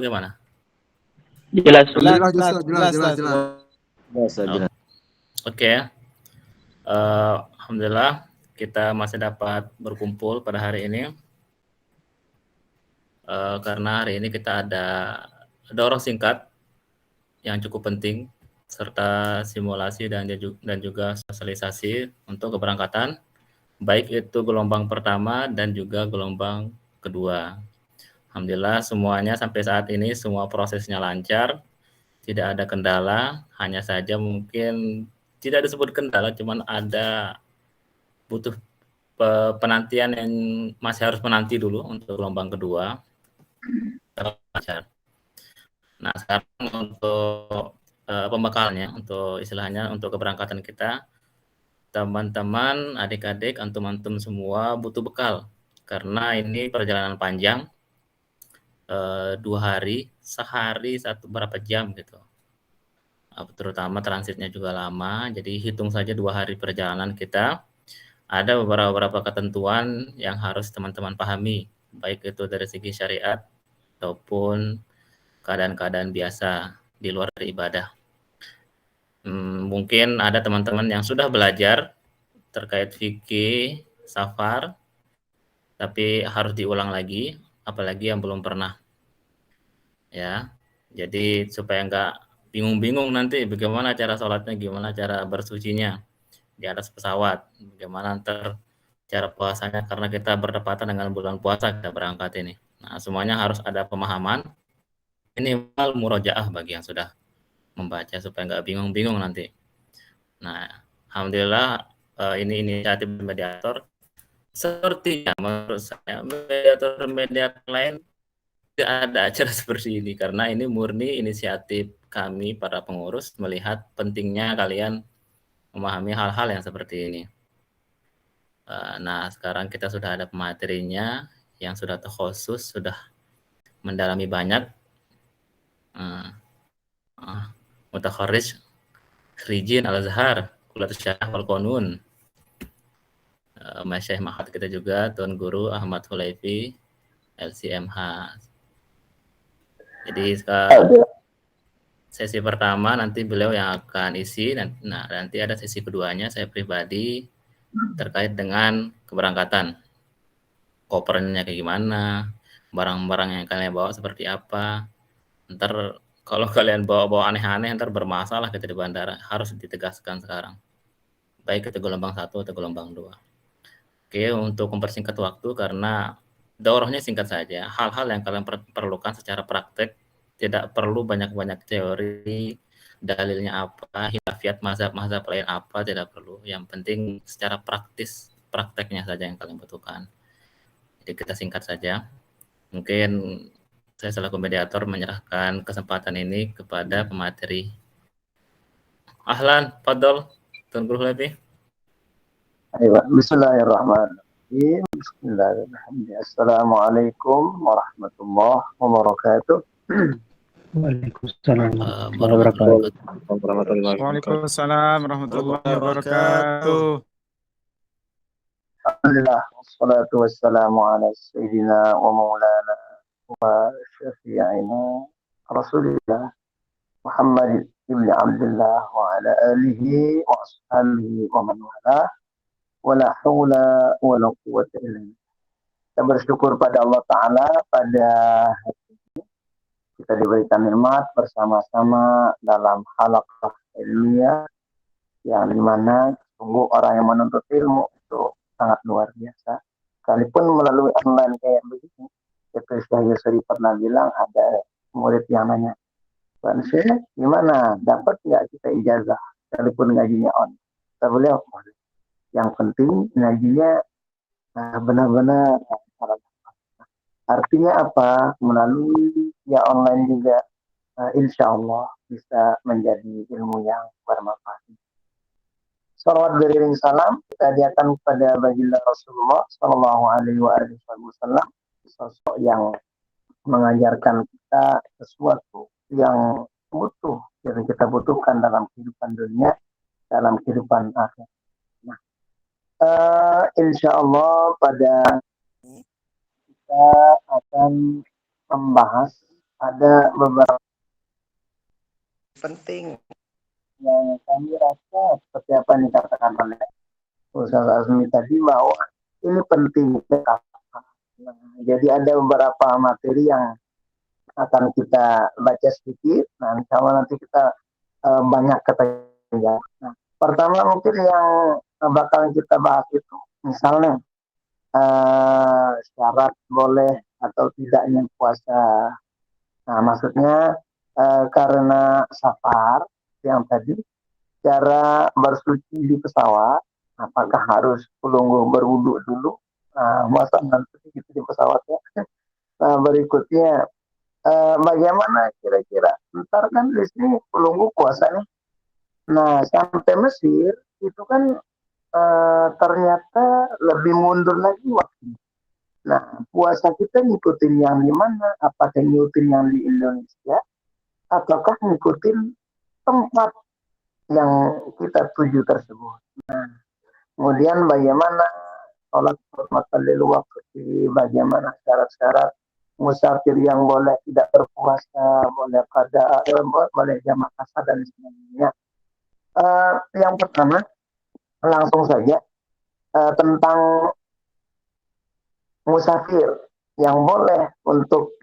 Gimana? Jelas. Oke. Alhamdulillah kita masih dapat berkumpul pada hari ini. Karena hari ini kita ada dorong singkat yang cukup penting serta simulasi dan juga sosialisasi untuk keberangkatan, baik itu gelombang pertama dan juga gelombang kedua. Alhamdulillah semuanya sampai saat ini semua prosesnya lancar, tidak ada kendala, hanya saja mungkin tidak disebut kendala, cuman ada butuh penantian yang masih harus menanti dulu untuk gelombang kedua. Lancar. Nah sekarang untuk pembekalnya, untuk istilahnya untuk keberangkatan kita, teman-teman, adik-adik, antum-antum semua butuh bekal karena ini perjalanan panjang, 2 hari, sehari berapa jam gitu. Terutama transitnya juga lama, jadi hitung saja 2 hari perjalanan kita. Ada beberapa ketentuan yang harus teman-teman pahami, baik itu dari segi syariat ataupun keadaan-keadaan biasa di luar dari ibadah. Mungkin ada teman-teman yang sudah belajar terkait fikih, safar, tapi harus diulang lagi, apalagi yang belum pernah. Ya, jadi supaya nggak bingung-bingung nanti bagaimana cara sholatnya, gimana cara bersucinya di atas pesawat, bagaimana cara puasanya karena kita berdepatan dengan bulan puasa kita berangkat ini. Nah, semuanya harus ada pemahaman minimal murojaah bagi yang sudah membaca supaya nggak bingung-bingung nanti. Nah, alhamdulillah ini inisiatif mediator. Sepertinya menurut saya mediator lain tidak ada acara seperti ini karena ini murni inisiatif kami para pengurus melihat pentingnya kalian memahami hal-hal yang seperti ini. Nah, sekarang kita sudah ada pematerinya yang sudah terkhusus, sudah mendalami banyak. Mutakharrij Khrijin Al-Azhar, Kuliatus Syarah wal Qanun. Masyaikh Mahat kita juga, Tuan Guru Ahmad Hulaifi, LCMH. Jadi sesi pertama nanti beliau yang akan isi, nah nanti ada sesi keduanya saya pribadi terkait dengan keberangkatan. Kopernya kayak gimana, barang-barang yang kalian bawa seperti apa. Ntar kalau kalian bawa aneh-aneh ntar bermasalah kita di bandara, harus ditegaskan sekarang. Baik itu gelombang 1 atau gelombang 2. Oke, untuk mempersingkat waktu karena daurahnya singkat saja, hal-hal yang kalian perlukan secara praktek, tidak perlu banyak-banyak teori, dalilnya apa, hilafiat mazhab lain apa, tidak perlu. Yang penting secara praktis, prakteknya saja yang kalian butuhkan. Jadi kita singkat saja. Mungkin saya selaku mediator menyerahkan kesempatan ini kepada pemateri. Ahlan, fadol, Tuan Guru lebih. Bismillahirrahmanirrahim. Bismillahirrahmanirrahim. Assalamualaikum warahmatullahi wabarakatuh. Waalaikumsalam warahmatullahi wabarakatuh. Waalaikumsalam warahmatullahi wabarakatuh. Alhamdulillah, wassalatu wassalamu ala sayyidina wa maulana wa syafi'ina Rasulillah Muhammad ibn Abdullah wa ala alihi wa ashabihi wa man wala wala hawla wala quwwata illa billah. Kita bersyukur pada Allah Ta'ala pada hari ini kita diberikan nikmat bersama-sama dalam halaqah ilmiah yang dimana sungguh orang yang menuntut ilmu itu sangat luar biasa. Sekalipun melalui online kayak begini, seperti Syekh Yusri pernah bilang ada murid yang nanya, Bang Syekh, gimana? Dapat nggak kita ijazah? Sekalipun ngajinya on. Kata beliau, yang penting ngajinya benar-benar. Artinya apa? Melalui ya online juga, insya Allah bisa menjadi ilmu yang bermanfaat. Salawat beriring salam kita hadiahkan kepada baginda Rasulullah Sallallahu Alaihi Wasallam, sosok yang mengajarkan kita sesuatu yang kita butuhkan dalam kehidupan dunia, dalam kehidupan akhir. Nah, insya Allah pada kita akan membahas ada beberapa penting yang kami rasa seperti apa yang dikatakan oleh Ustaz Azmi tadi bahwa ini penting. Nah, jadi ada beberapa materi yang akan kita baca sedikit. Nah, insya Allah nanti kita banyak ketanya. Nah, pertama mungkin yang bakal kita bahas itu misalnya syarat boleh atau tidaknya puasa. Nah, maksudnya karena safar yang tadi, cara bersuci di pesawat, apakah harus berwudu dulu? Nah, masa nanti gitu di pesawatnya. Nah, berikutnya, bagaimana kira-kira? Ntar kan di sini pelunggu puasa nih. Nah, sampai Mesir itu kan ternyata lebih mundur lagi waktu. Nah, puasa kita ngikutin yang di mana? Apakah ngikutin yang di Indonesia? Ataukah ngikutin tempat yang kita tuju tersebut? Nah, kemudian bagaimana sholat lil waktu, bagaimana syarat-syarat musafir yang boleh tidak berpuasa, boleh boleh jamak kasar dan sebagainya. Yang pertama, langsung saja tentang musafir yang boleh untuk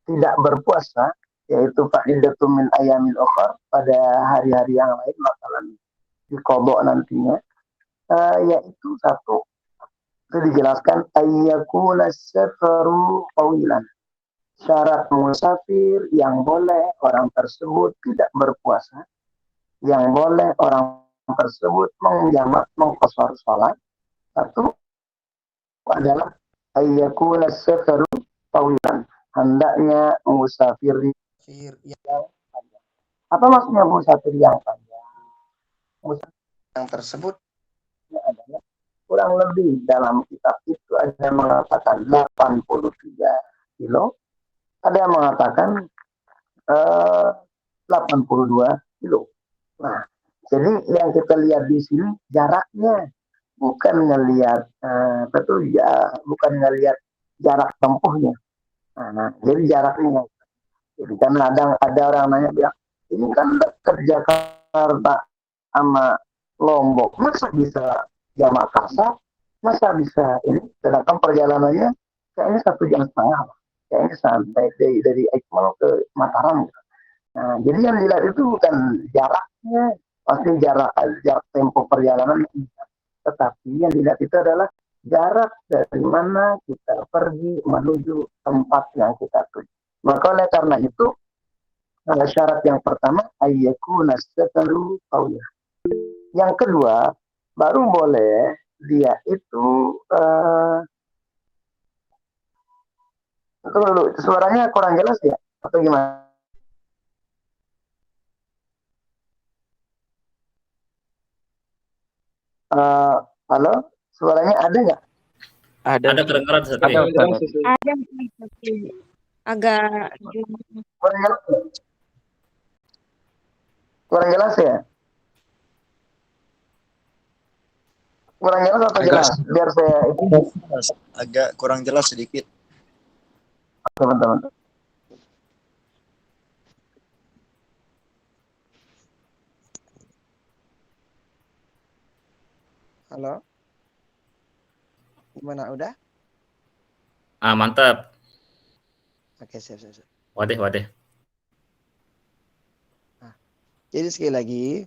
tidak berpuasa, yaitu fa'idatu min ayamin ukhar, pada hari-hari yang lain bakalan diqadha nantinya, yaitu satu, itu dijelaskan ayyakuna safaru tawilan. Syarat musafir yang boleh orang tersebut tidak berpuasa, yang boleh orang tersebut menjamak mengqashar salat, satu adalah ayyakuna safaru tawilan, hendaknya musafir yang panjang. Apa maksudnya musafir yang panjang? Musafir yang tersebut adalah kurang lebih dalam kitab itu ada yang mengatakan 83 kilo, ada yang mengatakan 82 kilo. Nah, jadi yang kita lihat di sini jaraknya, bukan ngelihat bukan ngelihat jarak tempuhnya. Nah, jadi jaraknya. Jadi karena ada orang nanya bilang, ini kan dekat Jakarta sama Lombok, masa bisa jamak kasar, masa bisa ini, sedangkan perjalanannya kayaknya 1,5 jam, kayaknya sampai dari Iqmal ke Mataram. Nah, jadi yang dilihat itu bukan jaraknya, pasti jarak tempo perjalanan, tetapi yang dilihat itu adalah jarak dari mana kita pergi menuju tempat yang kita tuju. Maka oleh karena itu, syarat yang pertama ayyakuna safaru qawiyah. Yang kedua, baru boleh dia itu suaranya kurang jelas ya atau gimana? Halo, suaranya ada nggak? Ada kedengaran satu. Ada agak kurang jelas ya? Kurang jelas atau jelas? Biar saya agak kurang jelas sedikit. Teman-teman. Halo. Gimana, udah? Mantap. Oke, siap. Waduh. Nah, jadi sekali lagi,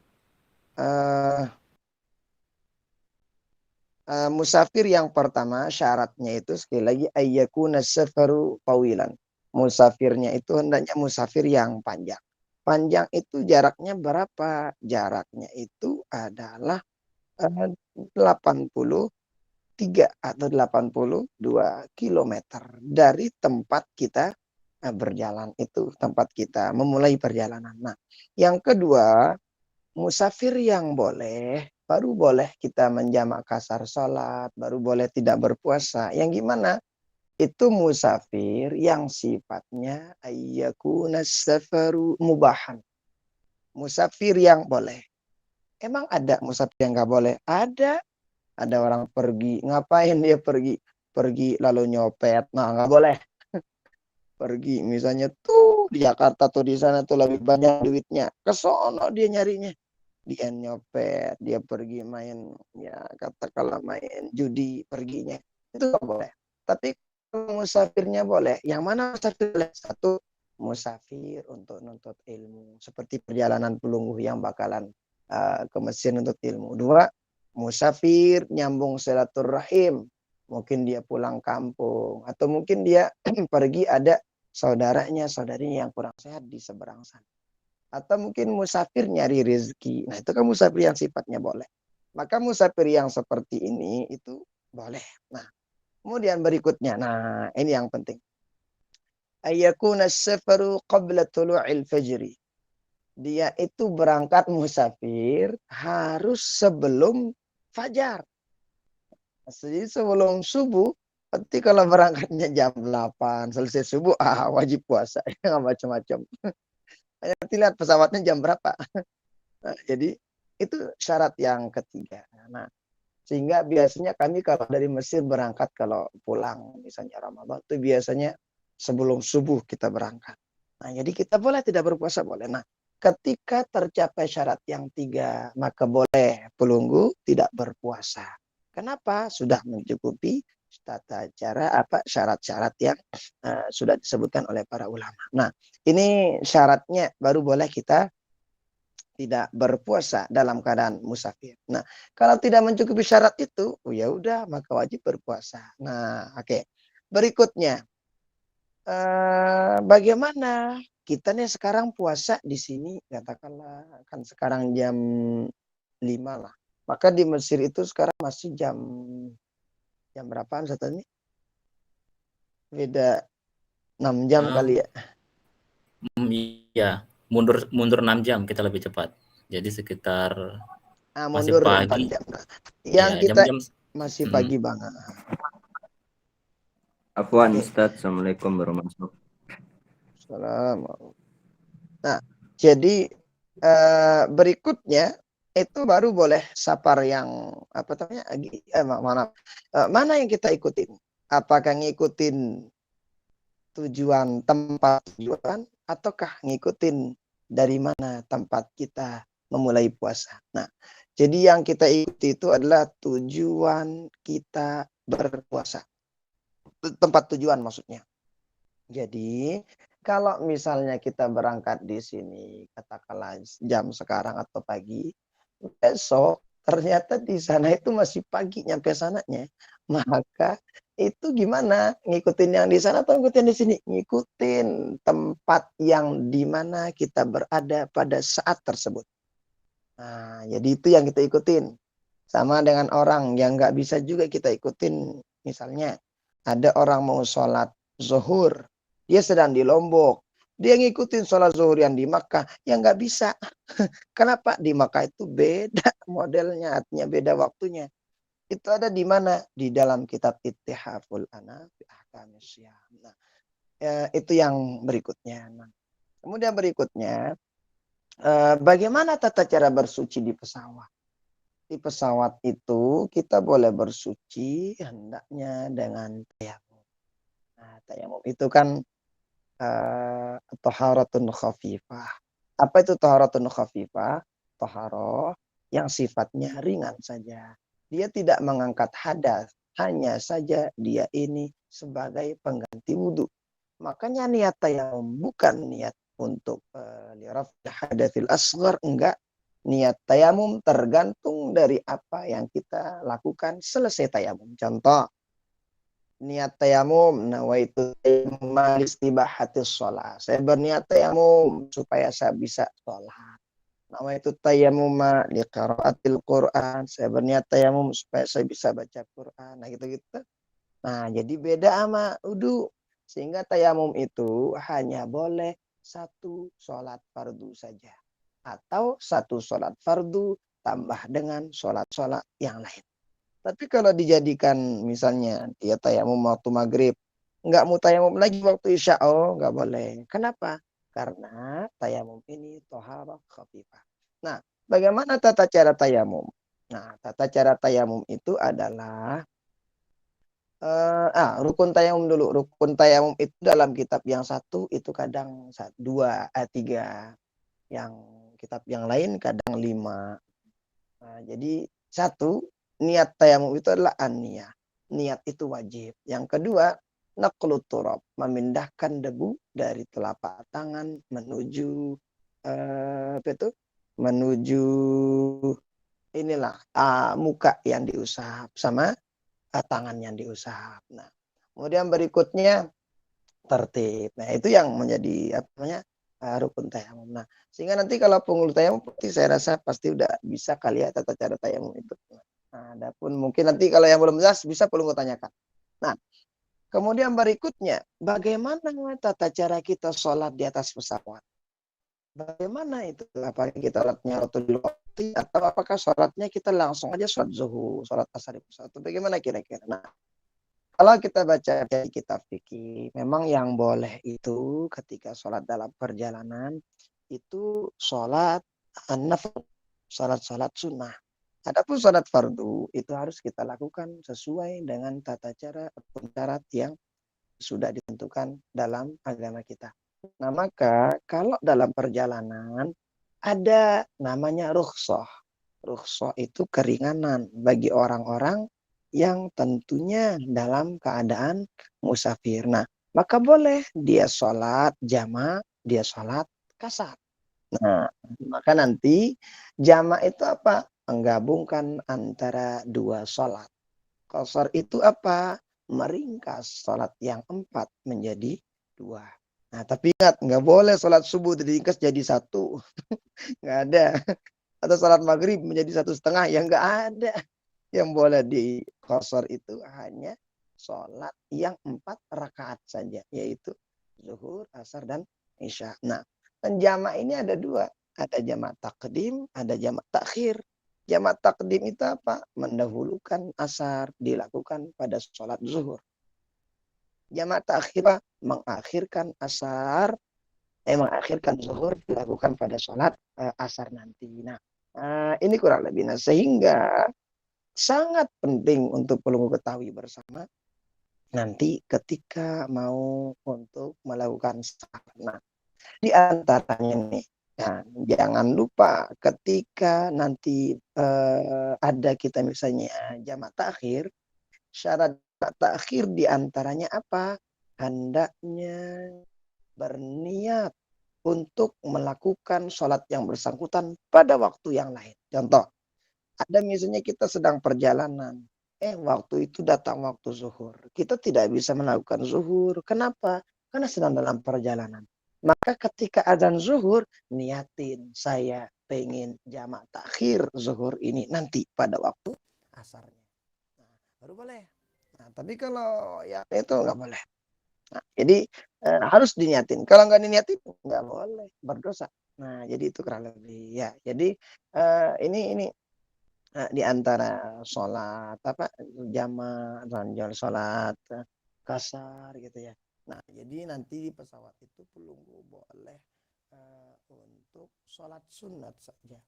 musafir yang pertama syaratnya itu sekali lagi ayyakuna safaru tawilan. Musafirnya itu hendaknya musafir yang panjang. Panjang itu jaraknya berapa? Jaraknya itu adalah 83 atau 82 kilometer dari tempat kita berjalan itu, tempat kita memulai perjalanan. Nah, yang kedua, musafir yang baru boleh kita menjamak kasar sholat, baru boleh tidak berpuasa. Yang gimana? Itu musafir yang sifatnya ayyakuna safaru mubahan. Musafir yang boleh. Emang ada musafir yang nggak boleh? Ada orang pergi. Ngapain dia pergi? Pergi lalu nyopet. Nah, nggak boleh. pergi misalnya tuh di Jakarta tuh di sana tuh lebih banyak duitnya, ke sono dia nyarinya, dia nyopet, dia pergi main, ya katakanlah main judi perginya, itu nggak boleh. Tapi kalau musafirnya boleh. Yang mana musafir boleh? Satu, musafir untuk nuntut ilmu, seperti perjalanan pelungguh yang bakalan ke Mesir nuntut ilmu. Dua, musafir nyambung silaturahim, mungkin dia pulang kampung atau mungkin dia pergi ada saudaranya, saudarinya yang kurang sehat di seberang sana. Atau mungkin musafir nyari rezeki. Nah, itu kan musafir yang sifatnya boleh. Maka musafir yang seperti ini itu boleh. Nah, kemudian berikutnya. Nah, ini yang penting. Ayyakuna safaru qabla tulu'il fajri. Dia itu berangkat musafir harus sebelum fajar. Jadi sebelum subuh, berarti kalau berangkatnya jam 8, selesai subuh, wajib puasa. Nggak macam-macam. Nanti lihat pesawatnya jam berapa. Nah, jadi itu syarat yang ketiga. Nah, sehingga biasanya kami kalau dari Mesir berangkat kalau pulang misalnya Ramadan itu biasanya sebelum subuh kita berangkat. Nah, jadi kita boleh tidak berpuasa boleh. Nah, ketika tercapai syarat yang tiga, maka boleh pelunggu tidak berpuasa. Kenapa? Sudah mencukupi tata cara syarat-syarat yang sudah disebutkan oleh para ulama. Nah, ini syaratnya baru boleh kita tidak berpuasa dalam keadaan musafir. Nah, kalau tidak mencukupi syarat itu, ya udah maka wajib berpuasa. Nah, oke. Berikutnya, bagaimana kita nih sekarang puasa di sini, katakanlah kan sekarang jam 5 lah. Maka di Mesir itu sekarang masih jam berapaan saat ini? Beda 6 jam kali ya. Iya, mundur 6 jam kita lebih cepat. Jadi sekitar masih Mundur 4 pagi. jam. Yang Ya, kita jam-jam masih pagi banget. Afwan Oke. Ustadz, Assalamualaikum warahmatullahi wabarakatuh. Salam. Nah, jadi berikutnya itu baru boleh safar yang apa namanya? Mana yang kita ikutin? Apakah ngikutin tujuan tempat tujuan ataukah ngikutin dari mana tempat kita memulai puasa? Nah, jadi yang kita ikuti itu adalah tujuan kita berpuasa. Tempat tujuan maksudnya. Jadi kalau misalnya kita berangkat di sini, katakanlah jam sekarang atau pagi, besok ternyata di sana itu masih pagi nyampe sananya, maka itu gimana? Ngikutin yang di sana atau ngikutin di sini? Ngikutin tempat yang di mana kita berada pada saat tersebut. Nah, jadi itu yang kita ikutin. Sama dengan orang yang nggak bisa juga kita ikutin. Misalnya ada orang mau sholat zuhur, dia sedang di Lombok, dia ngikutin sholat zuhur yang di Makkah, yang nggak bisa. Kenapa? Di Makkah itu beda modelnya, artinya beda waktunya. Itu ada di mana? Di dalam kitab Ittihaful Ana fi Ahkamis Syiyam. Nah, itu yang berikutnya. Nah, kemudian berikutnya, bagaimana tata cara bersuci di pesawat? Di pesawat itu kita boleh bersuci hendaknya dengan tayamum. Nah, tayamum itu kan taharatun khafifah. Apa itu taharatun khafifah? Taharah yang sifatnya ringan saja. Dia tidak mengangkat hadas, hanya saja dia ini sebagai pengganti wudhu. Makanya niat tayamum bukan niat untuk lirafil hadatsil asghar, enggak. Niat tayamum tergantung dari apa yang kita lakukan selesai tayamum. Contoh, niat tayamum, nawaitu tayammum listibahatis shalah. Saya berniat tayamum supaya saya bisa sholat. Nawaitu tayammum liqiraatil Quran. Saya berniat tayamum supaya saya bisa baca Quran. Nah, gitu-gitu. Nah, jadi beda sama wudu. Sehingga tayamum itu hanya boleh satu sholat fardu saja. Atau satu sholat fardu tambah dengan sholat-sholat yang lain. Tapi kalau dijadikan misalnya dia tayamum waktu maghrib, nggak mau tayamum lagi waktu isya, nggak boleh. Kenapa? Karena tayamum ini toharah khafifah. Nah, bagaimana tata cara tayamum? Nah, tata cara tayamum itu adalah Rukun tayamum dulu. Rukun tayamum itu dalam kitab yang satu itu kadang 3, yang kitab yang lain kadang 5. Jadi satu, niat tayamum itu adalah an-niyah. Niat itu wajib. Yang kedua, naqlut turab, memindahkan debu dari telapak tangan menuju menuju inilah muka yang diusap sama tangan yang diusap. Nah, kemudian berikutnya tertib. Nah, itu yang menjadi apa namanya rukun tayamum. Nah, sehingga nanti kalau pengulu tayamum saya rasa pasti udah bisa kali ya tata cara tayamum itu. Nah, adapun mungkin nanti kalau yang belum jelas bisa perlu tanyakan. Nah, kemudian berikutnya, bagaimana tata cara kita sholat di atas pesawat? Bagaimana itu? Apakah kita sholatnya rotul waktu atau apakah sholatnya kita langsung aja sholat zuhur, sholat asar di pesawat? Bagaimana kira-kira? Nah, kalau kita baca dari kitab fikih, memang yang boleh itu ketika sholat dalam perjalanan itu sholat nafil, sholat sunnah. Adapun sholat fardu itu harus kita lakukan sesuai dengan tata cara atau syarat yang sudah ditentukan dalam agama kita. Nah, maka kalau dalam perjalanan ada namanya rukhsah. Rukhsah itu keringanan bagi orang-orang yang tentunya dalam keadaan musafir. Nah, maka boleh dia sholat jamak, dia sholat kasar. Nah, maka nanti jamak itu apa? Menggabungkan antara dua sholat. Qasar itu apa? Meringkas sholat yang 4 menjadi 2. Nah, tapi ingat, nggak boleh sholat subuh diringkas jadi 1. Nggak ada. Atau sholat maghrib menjadi 1,5, ya nggak ada. Yang boleh di qasar itu hanya sholat yang 4 rakaat saja, yaitu zuhur, asar, dan isya. Nah, jamak ini ada 2. Ada jamak takdim, ada jamak takhir. Jamak takdim itu apa? Mendahulukan asar dilakukan pada sholat zuhur. Jamak takhir mengakhirkan asar, mengakhirkan zuhur dilakukan pada sholat asar nanti. Nah, ini kurang lebih. Nah, sehingga sangat penting untuk perlu ketahui bersama nanti ketika mau untuk melakukan safar. Nah, di antaranya nih, nah, jangan lupa ketika nanti ada kita misalnya jamak takhir, syarat takhir di antaranya apa? Hendaknya berniat untuk melakukan sholat yang bersangkutan pada waktu yang lain. Contoh, ada misalnya kita sedang perjalanan, waktu itu datang waktu zuhur. Kita tidak bisa melakukan zuhur. Kenapa? Karena sedang dalam perjalanan. Maka ketika azan zuhur, niatin saya pengen jamak takhir zuhur ini nanti pada waktu asarnya. Nah, baru boleh. Nah, tapi kalau ya itu nggak boleh. Nah, jadi harus diniatin. Kalau nggak diniatin nggak boleh, berdosa. Nah, jadi itu kurang lebih ya. Jadi ini di antara sholat jamak, ranjol sholat kasar gitu ya. Nah, jadi nanti di pesawat itu pelunggu boleh untuk sholat sunat saja.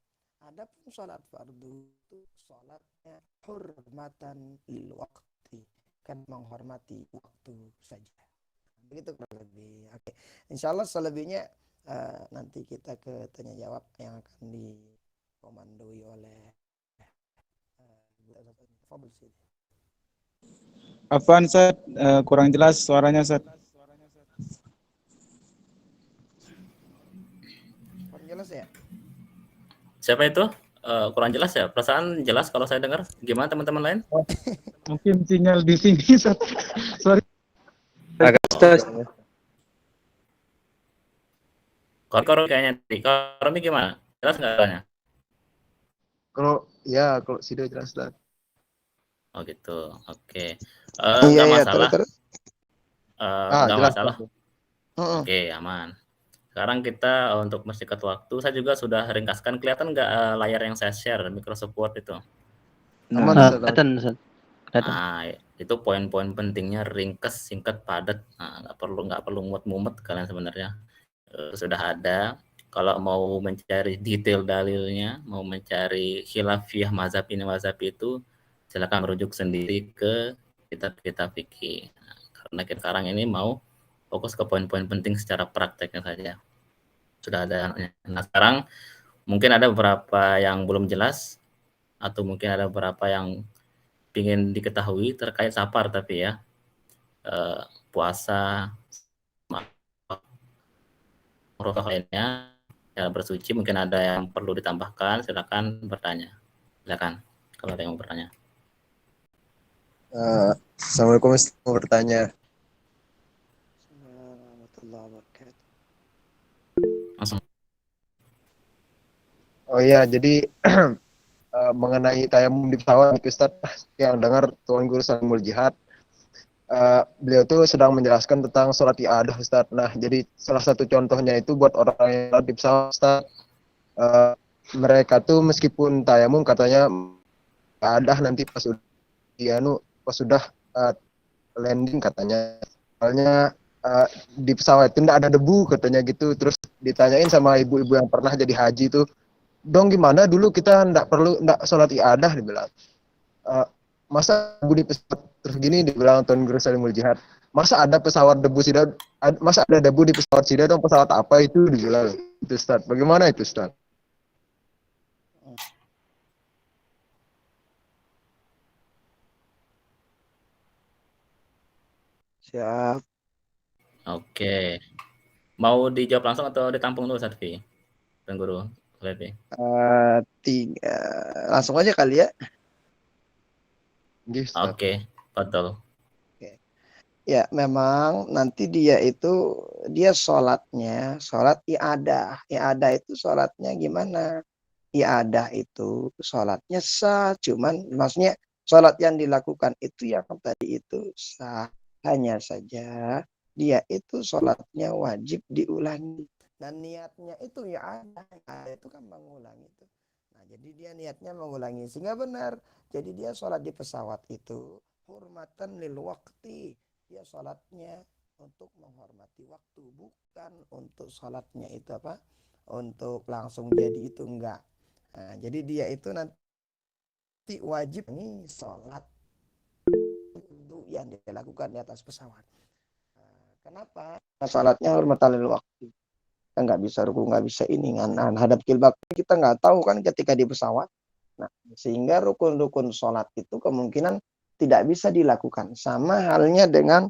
Adapun sholat fardu itu sholatnya hurmatan lil waqti, kan menghormati waktu saja. Begitu kurang lebih. Oke. Insya Allah selebihnya nanti kita ke tanya jawab yang akan dikomandoi oleh Afwan, Ustaz, kurang jelas suaranya, Ustaz. Kurang jelas ya? Siapa itu? Kurang jelas ya? Perasaan jelas kalau saya dengar. Gimana teman-teman lain? Mungkin sinyal di sini, Ustaz. Sorry. Agak Ustaz. Kalau kayaknya kalau ini gimana? Jelas nggak suaranya? Kalau Sido jelas lah. Oh gitu. Oke. Iya, Nggak masalah. terus. Nggak jelas. masalah. Oke, aman. Sekarang kita untuk mempersingkat waktu, saya juga sudah ringkaskan. Kelihatan nggak layar yang saya share Microsoft Word itu? Aman, Ustaz. Nah, itu poin-poin pentingnya ringkas, singkat, padat. Nah, nggak perlu mumet-mumet kalian sebenarnya. Sudah ada. Kalau mau mencari detail dalilnya, mau mencari khilafiyah mazhab ini mazhab itu, silakan merujuk sendiri ke kita fikih. Nah, karena kita sekarang ini mau fokus ke poin-poin penting secara prakteknya saja. Sudah ada. Nah, sekarang mungkin ada beberapa yang belum jelas atau mungkin ada beberapa yang ingin diketahui terkait safar tapi ya puasa Rokah lainnya ya bersuci mungkin ada yang perlu ditambahkan, silakan bertanya. Silakan kalau ada yang mau bertanya. Assalamualaikum, mau bertanya. Warahmatullahi wabarakatuh. Langsung. Oh iya, jadi mengenai tayamum di pesawat, Ustaz, yang dengar Tuan Guru Salimul Jihad, beliau tuh sedang menjelaskan tentang sholat i'adah, Ustaz. Nah, jadi salah satu contohnya itu buat orang yang di pesawat, Ustaz, mereka tuh meskipun tayamum katanya i'adah nanti pas sudah landing katanya. Soalnya di pesawat itu tidak ada debu katanya gitu. Terus ditanyain sama ibu-ibu yang pernah jadi haji tuh, dong gimana dulu kita ndak sholat i'adah, dibilang. Masa debu di pesawat terus gini, dibilang Tuan Guru Salimul Jihad. Masa ada pesawat debu sida, masa ada debu di pesawat sida dong, pesawat apa itu, dibilang. Itu Ustaz. Bagaimana itu Ustaz? Siap. Oke. Mau dijawab langsung atau ditampung dulu Satfi? Tuan Guru Satfi. Langsung aja kali ya. Yes, Ustaz. Oke, betul. Ya, memang nanti dia sholatnya, sholat i'adah. I'adah itu sholatnya gimana? I'adah itu sholatnya sah, cuman maksudnya sholat yang dilakukan itu yang tadi itu sah. Hanya saja dia itu sholatnya wajib diulangi. Dan niatnya itu i'adah itu kan mengulangi itu. Nah, jadi dia niatnya mengulangi sehingga benar. Jadi dia sholat di pesawat itu hurmatan lil waqti. Dia sholatnya untuk menghormati waktu, bukan untuk sholatnya itu apa? Untuk langsung jadi itu, enggak. Nah, jadi dia itu nanti wajib ini sholat itu yang dilakukan di atas pesawat. Kenapa? Sholatnya hormatan lil waktu. Kita nggak bisa ruku, nggak bisa ini, hadap kiblat kita nggak tahu kan ketika di pesawat. Nah, sehingga rukun-rukun sholat itu kemungkinan tidak bisa dilakukan. Sama halnya dengan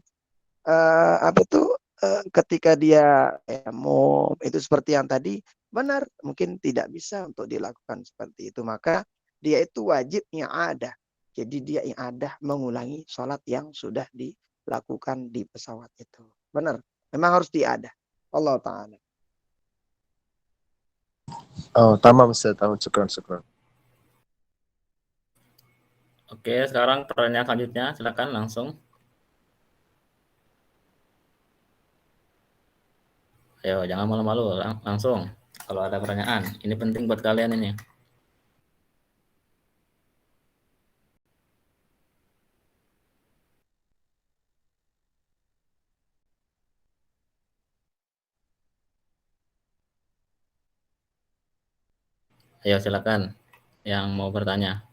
ketika dia mau itu seperti yang tadi, benar mungkin tidak bisa untuk dilakukan seperti itu, maka dia itu wajib i'adah. Jadi dia i'adah mengulangi sholat yang sudah dilakukan di pesawat itu. Benar, memang harus i'adah. Allah Ta'ala. Oh, tamam Ustaz, tamam, syukran. Oke, sekarang pertanyaan selanjutnya, silakan langsung. Ayo, jangan malu-malu, langsung. Kalau ada pertanyaan, ini penting buat kalian ini. Ayo, silakan yang mau bertanya.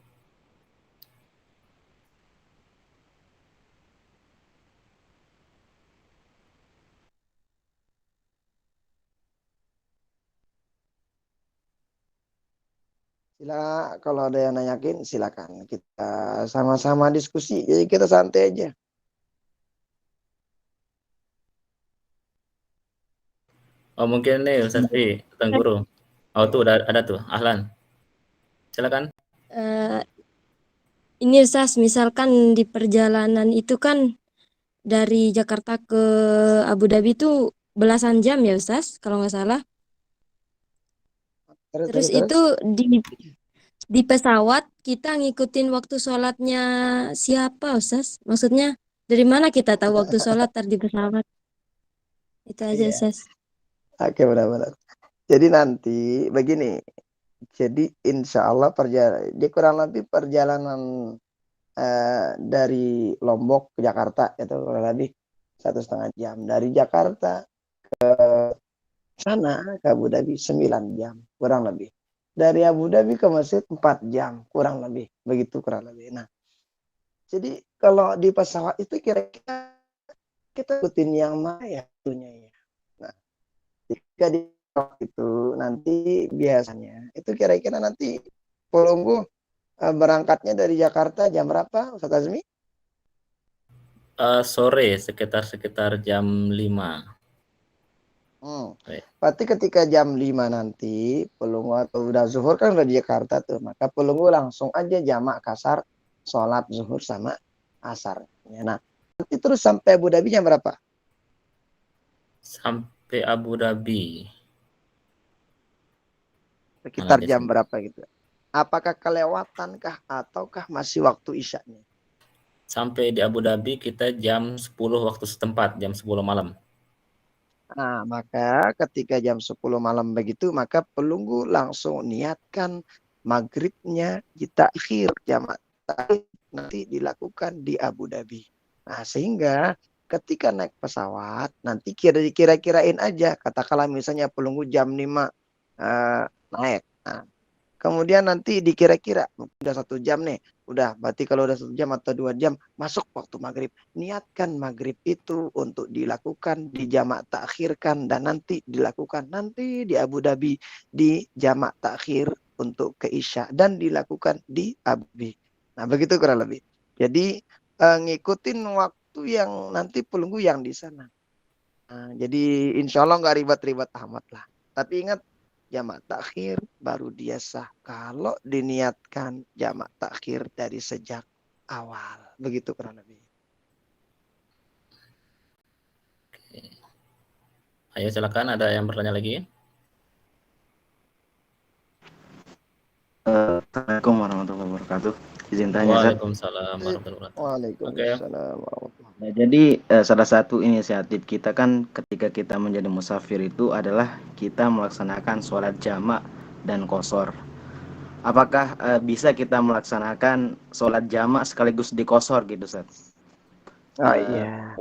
Kalau ada yang nanyakin silakan, kita sama-sama diskusi, jadi kita santai aja. Oh, mungkin nih Ustaz Fi, Tuan Guru. Oh, tuh ada tuh, Ahlan. Silakan. Ini Ustaz, misalkan di perjalanan itu kan dari Jakarta ke Abu Dhabi itu belasan jam ya Ustaz, kalau nggak salah. Terus itu di pesawat kita ngikutin waktu sholatnya siapa Ustaz? Maksudnya dari mana kita tahu waktu sholat di pesawat? Itu aja Ustaz. Oke, benar-benar. Jadi nanti begini. Jadi insya Allah dia kurang lebih perjalanan dari Lombok ke Jakarta itu kurang lebih 1,5 jam. Dari Jakarta ke sana ke Abu Dhabi 9 jam kurang lebih. Dari Abu Dhabi ke Mesir 4 jam kurang lebih. Begitu kurang lebih. Nah, Jadi kalau di pesawat itu kira-kira kita ikutin yang mana ya itunya ya. Nah, jika di pesawat itu nanti biasanya itu kira-kira nanti Polonggo berangkatnya dari Jakarta jam berapa, Ustaz Azmi? Sore sekitar jam 5. Baik. Berarti ketika jam 5 nanti Polongo atau udah zuhur kan udah di Jakarta tuh, maka Polongo langsung aja jamak kasar sholat zuhur sama asar. Nah, nanti terus sampai Abu Dhabi jam berapa? Sampai Abu Dhabi. Sekitar Mana jam sini? berapa gitu? Apakah kelewatankah ataukah masih waktu isyaknya? Sampai di Abu Dhabi kita jam 10 waktu setempat, jam 10 malam. Nah, maka ketika jam 10 malam begitu, maka pelunggu langsung niatkan maghribnya ditakhir jamak takhir nanti dilakukan di Abu Dhabi. Nah, sehingga ketika naik pesawat, nanti kira-kirain aja, katakanlah misalnya pelunggu jam 5 naik. Nah, kemudian nanti dikira-kira, udah 1 jam nih, udah berarti kalau udah 1 jam atau 2 jam masuk waktu maghrib. Niatkan maghrib itu untuk dilakukan di jamak takhirkan dan nanti dilakukan nanti di Abu Dhabi di jamak takhir untuk ke Isya dan dilakukan di Abu Dhabi. Nah begitu kurang lebih. Jadi ngikutin waktu yang nanti pelunggu yang di sana. Nah, jadi insya Allah nggak ribet-ribet amat lah. Tapi ingat jamak takhir baru dia sah kalau diniatkan jamak takhir dari sejak awal. Begitu kurang lebih. Ayo silakan, ada yang bertanya lagi? Assalamualaikum warahmatullahi wabarakatuh. Izin tanya, Ustaz. Waalaikumsalam warahmatullahi wabarakatuh. Oke. Waalaikumsalam warahmatullahi Nah, jadi salah satu inisiatif kita kan ketika kita menjadi musafir itu adalah kita melaksanakan sholat jamak dan qashar. Apakah bisa kita melaksanakan sholat jamak sekaligus di qashar gitu, Ustaz? Oh iya.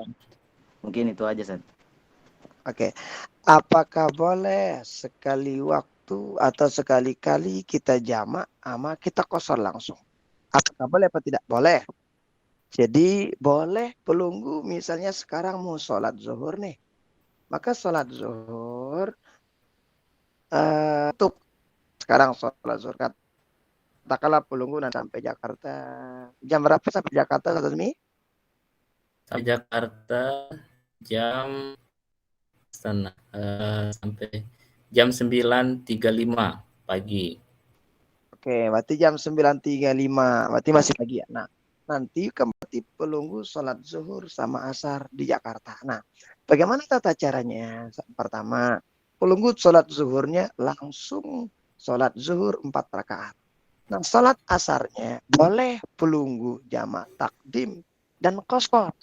Mungkin itu aja, Ustaz. Oke. Apakah boleh sekali waktu atau sekali-kali kita jamak sama kita qashar langsung? Apakah boleh atau tidak? Boleh. Jadi boleh pelunggu misalnya sekarang mau sholat zuhur nih. Maka sholat zuhur untuk sekarang sholat zuhur katakanlah pelunggu nanti sampai Jakarta. Jam berapa sampai Jakarta, Ustaz Azmi? Sampai Jakarta jam sampai jam 9.35 pagi. Oke, berarti jam 9.35. Berarti masih pagi ya. Nah, nanti kembali pelunggu sholat zuhur sama asar di Jakarta. Nah, bagaimana tata caranya? Pertama, pelunggu sholat zuhurnya langsung sholat zuhur 4 rakaat. Nah, sholat asarnya boleh pelunggu jamak takdim dan qashar.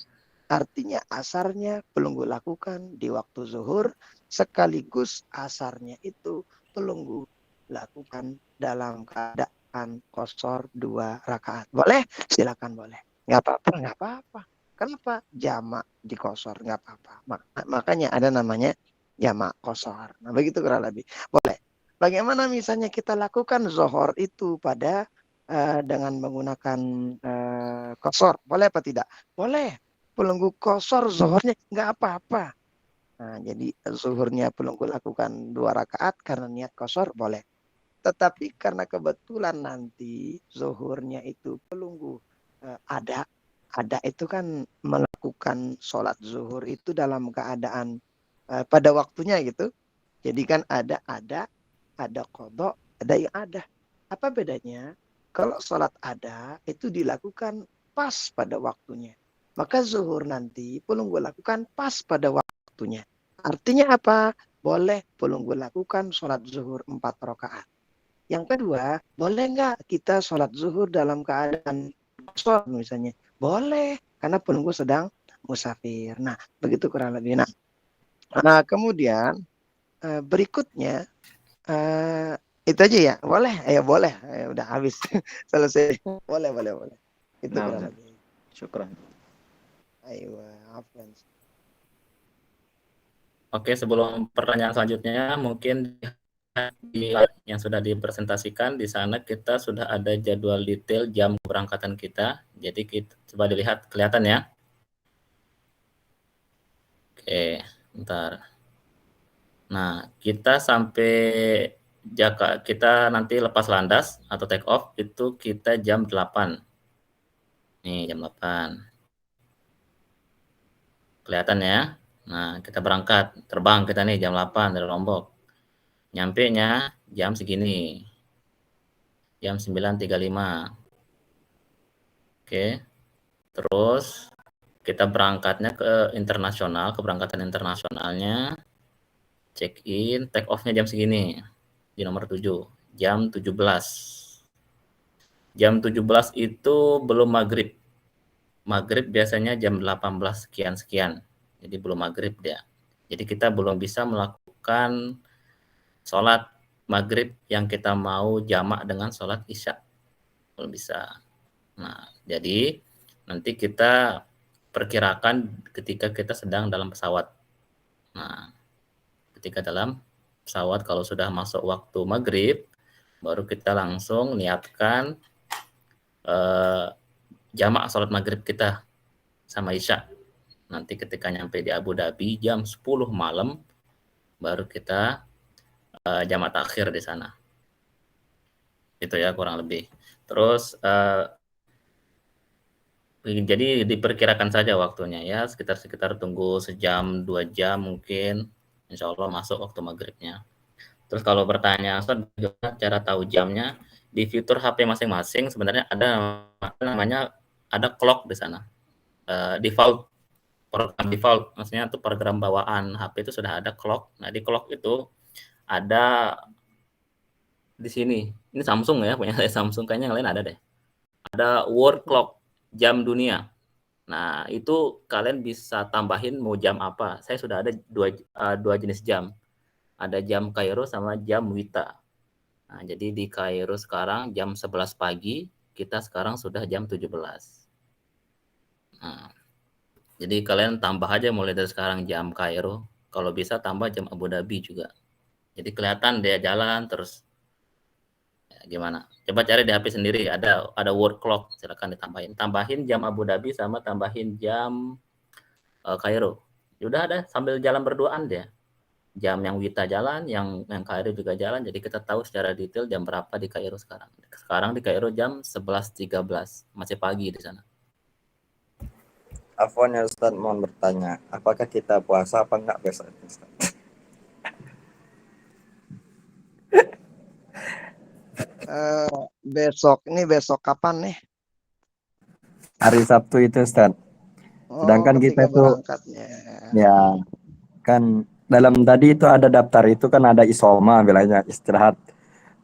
Artinya asarnya pelunggu lakukan di waktu zuhur, sekaligus asarnya itu pelunggu lakukan dalam keadaan qashar 2 rakaat. Boleh? Silakan boleh. Nggak apa-apa, nggak apa-apa. Kenapa? Jamak di qashar, nggak apa-apa. Makanya ada namanya jamak qashar. Nah, begitu kurang lebih. Boleh. Bagaimana misalnya kita lakukan zuhur itu pada dengan menggunakan qashar? Boleh apa tidak? Boleh. Pelunggu qashar zuhurnya nggak apa-apa. Nah, jadi zuhurnya pelunggu lakukan 2 rakaat karena niat qashar boleh. Tetapi karena kebetulan nanti zuhurnya itu pelunggu ada itu kan melakukan sholat zuhur itu dalam keadaan pada waktunya gitu. Jadi kan ada qadha, ada yang ada. Apa bedanya? Kalau sholat ada itu dilakukan pas pada waktunya. Maka zuhur nanti pelunggu lakukan pas pada waktunya. Artinya apa? Boleh pelunggu lakukan sholat zuhur 4 rakaat. Yang kedua, boleh nggak kita sholat zuhur dalam keadaan qashar misalnya? Boleh, karena pelunggu sedang musafir. Nah, begitu kurang lebih. Nah kemudian berikutnya itu aja ya, boleh? Ya boleh. Udah habis, selesai. Boleh. Itu Nah, kurang Ustaz. lebih. Syukran. Ayo, afwan. Oke, sebelum pertanyaan selanjutnya mungkin yang sudah dipresentasikan di sana kita sudah ada jadwal detail jam keberangkatan kita. Jadi kita coba dilihat, kelihatan ya. Oke, bentar. Nah, kita sampai kita nanti lepas landas atau take off itu kita jam 8. Nih, jam 8. Kelihatan ya? Nah, kita berangkat, terbang kita nih jam 8 dari Lombok. Nyampe-nya jam segini. Jam 9.35. Oke. Terus kita berangkatnya ke internasional, keberangkatan internasionalnya. Check in, take off-nya jam segini. Di nomor 7, jam 17. Jam 17 itu belum maghrib. Maghrib biasanya jam 18 sekian-sekian. Jadi belum maghrib dia. Jadi kita belum bisa melakukan sholat maghrib yang kita mau jamak dengan sholat isya. Belum bisa. Nah, jadi nanti kita perkirakan ketika kita sedang dalam pesawat. Nah, ketika dalam pesawat kalau sudah masuk waktu maghrib, baru kita langsung niatkan jamak sholat maghrib kita sama isya. Nanti ketika nyampe di Abu Dhabi jam 10 malam, baru kita jamak takhir di sana. Itu ya kurang lebih. Terus jadi diperkirakan saja waktunya ya, sekitar tunggu sejam 2 jam mungkin, insya Allah masuk waktu maghribnya. Terus kalau bertanya bagaimana cara tahu jamnya, di fitur HP masing-masing sebenarnya ada clock di sana. Default, program default, maksudnya itu program bawaan HP itu sudah ada clock. Nah, di clock itu ada di sini. Ini Samsung ya, punya saya Samsung, kayaknya yang lain ada deh. Ada world clock, jam dunia. Nah, itu kalian bisa tambahin mau jam apa. Saya sudah ada dua jenis jam. Ada jam Kairo sama jam Wita. Nah, jadi di Kairo sekarang jam 11 pagi, kita sekarang sudah jam 17. Nah, jadi kalian tambah aja mulai dari sekarang jam Kairo. Kalau bisa tambah jam Abu Dhabi juga. Jadi kelihatan dia jalan terus. Ya, gimana? Coba cari di HP sendiri, ada world clock, silakan ditambahin. Tambahin jam Abu Dhabi sama tambahin jam Kairo. Udah ada sambil jalan berduaan dia. Jam yang Wita jalan, yang Kairo juga jalan, jadi kita tahu secara detail jam berapa di Kairo sekarang. Sekarang di Kairo jam 11.13, masih pagi di sana. Afwan ya Ustaz, mohon bertanya, apakah kita puasa apa enggak besok Ustaz? Besok kapan nih? Hari Sabtu itu Ustaz. Sedangkan kita tuh ya kan dalam tadi itu ada daftar itu kan ada isoma bilangnya istirahat,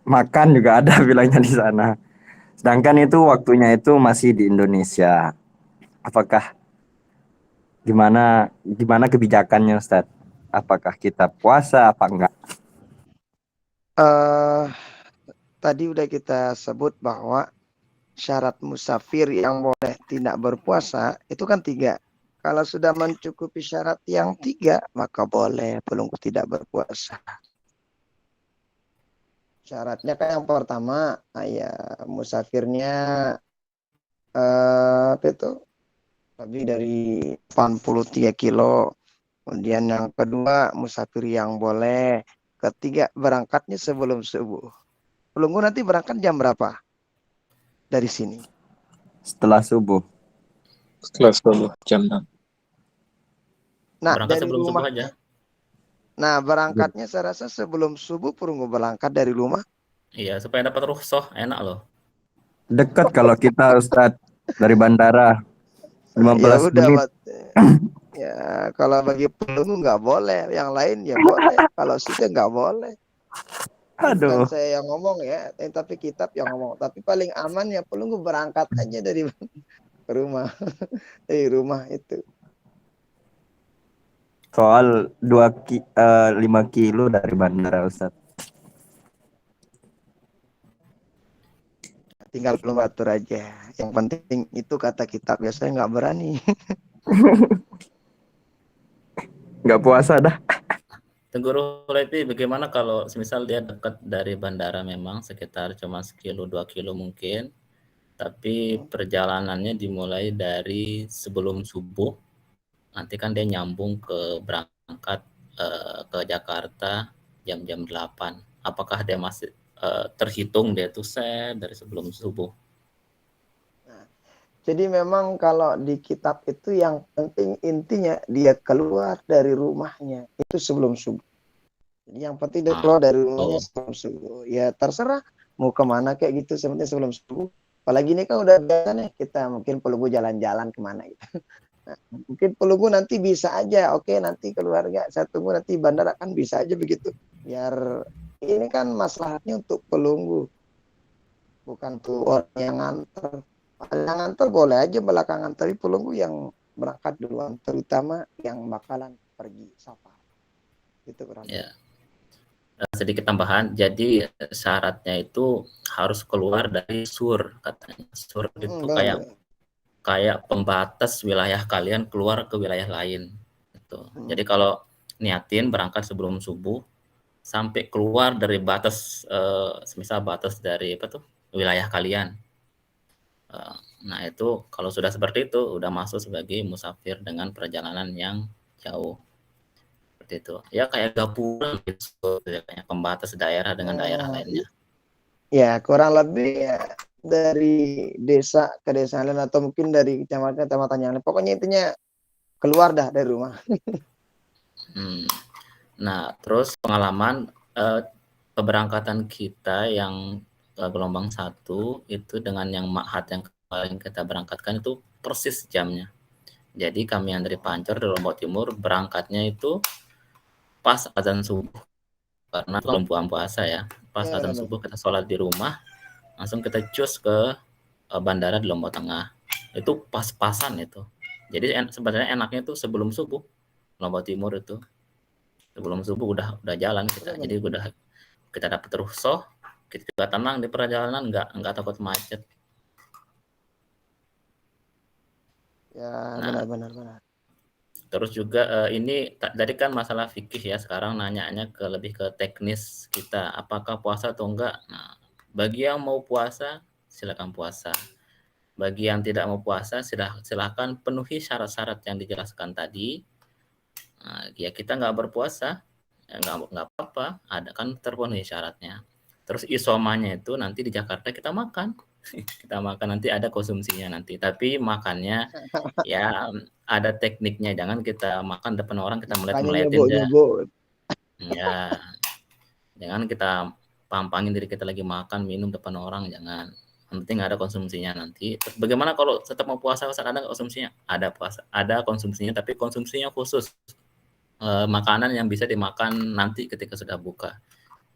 makan juga ada bilangnya di sana. Sedangkan itu waktunya itu masih di Indonesia. Apakah gimana kebijakannya Ustaz? Apakah kita puasa apa enggak? Tadi udah kita sebut bahwa syarat musafir yang boleh tidak berpuasa itu kan 3. Kalau sudah mencukupi syarat yang 3, maka boleh pelunggu tidak berpuasa. Syaratnya kan yang pertama, ya musafirnya lebih dari 83 kilo. Kemudian yang kedua, musafir yang boleh. Ketiga, berangkatnya sebelum subuh. Pelunggu nanti berangkat jam berapa dari sini? Setelah subuh. Setelah 10 jam 6. Nah, Berangkat dari sebelum rumah subuh aja. Nah, berangkatnya saya rasa sebelum subuh pelunggu berangkat dari rumah. Iya, supaya dapat rukhsah, enak loh. Dekat kalau kita Ustaz dari bandara 15 menit. Ya, kalau bagi pelunggu nggak boleh, yang lain ya boleh. Kalau sudah nggak boleh. Bukan saya yang ngomong ya, tapi kitab yang ngomong. Tapi paling aman ya pelunggu berangkat aja dari rumah, dari rumah itu. Soal 5 kilo dari bandara Ustaz. Tinggal pelunggu atur aja. Yang penting itu kata kitab, biasanya nggak berani. Nggak puasa dah. Tengguru Hulaifi, bagaimana kalau semisal dia dekat dari bandara memang sekitar cuma 1 kilo 2 kilo mungkin, tapi perjalanannya dimulai dari sebelum subuh, nanti kan dia nyambung ke berangkat ke Jakarta jam-jam 8. Apakah dia masih terhitung dia tuh dari sebelum subuh? Jadi memang kalau di kitab itu yang penting intinya dia keluar dari rumahnya itu sebelum subuh. Jadi yang penting dia keluar dari rumahnya sebelum subuh. Ya terserah mau kemana kayak gitu, sebenarnya sebelum subuh. Apalagi ini kan udah biasa nih kita mungkin Pelunggu jalan-jalan kemana gitu. Nah, mungkin Pelunggu nanti bisa aja, oke nanti keluarga saya tunggu nanti bandara kan bisa aja begitu. Biar ini kan masalahnya untuk Pelunggu, bukan tuh orang yang nganter. Yang nganter boleh aja belakangan, tapi Pelunggu yang berangkat duluan, terutama yang bakalan pergi safari. Itu kurang. Ya. Sedikit tambahan, jadi syaratnya itu harus keluar dari sur katanya. Sur itu kayak pembatas wilayah kalian keluar ke wilayah lain. Gitu. Jadi kalau niatin berangkat sebelum subuh sampai keluar dari batas, semisal batas dari wilayah kalian. Nah itu kalau sudah seperti itu udah masuk sebagai musafir dengan perjalanan yang jauh. Seperti itu. Ya kayak gapura gitu, kayak pembatas daerah dengan daerah lainnya. Ya kurang lebih ya, dari desa ke desa lain atau mungkin dari kecamatan ke kecamatan yang lain. Pokoknya intinya keluar dah dari rumah. Nah terus pengalaman keberangkatan kita yang gelombang 1 itu dengan yang Ma'had yang kemarin kita berangkatkan itu persis jamnya. Jadi kami yang dari Pancor di Lombok Timur berangkatnya itu pas azan subuh, karena belum puasa ya. Pas azan subuh kita sholat di rumah, langsung kita cus ke bandara di Lombok Tengah. Itu pas-pasan itu. Jadi sebenarnya enaknya itu sebelum subuh Lombok Timur itu. Sebelum subuh udah jalan kita. Jadi udah kita dapat rukhsah, kita juga tenang di perjalanan, nggak takut macet. Ya benar. Terus juga ini tadi kan masalah fikih ya, sekarang nanyanya lebih ke teknis kita, apakah puasa atau enggak. Nah, bagi yang mau puasa silakan puasa. Bagi yang tidak mau puasa silakan penuhi syarat-syarat yang dijelaskan tadi. Nah, ya kita nggak berpuasa, ya nggak apa-apa, ada kan terpenuhi syaratnya. Terus isomanya itu nanti di Jakarta kita makan. Kita makan nanti ada konsumsinya nanti, tapi makannya ya ada tekniknya, jangan kita makan depan orang kita melihat-melihatin aja. Ya, jangan kita pampangin diri kita lagi makan minum depan orang, jangan. Yang penting ada konsumsinya nanti. Terus bagaimana kalau tetap mau puasa ada konsumsinya? Ada konsumsinya, tapi konsumsinya khusus. Makanan yang bisa dimakan nanti ketika sudah buka.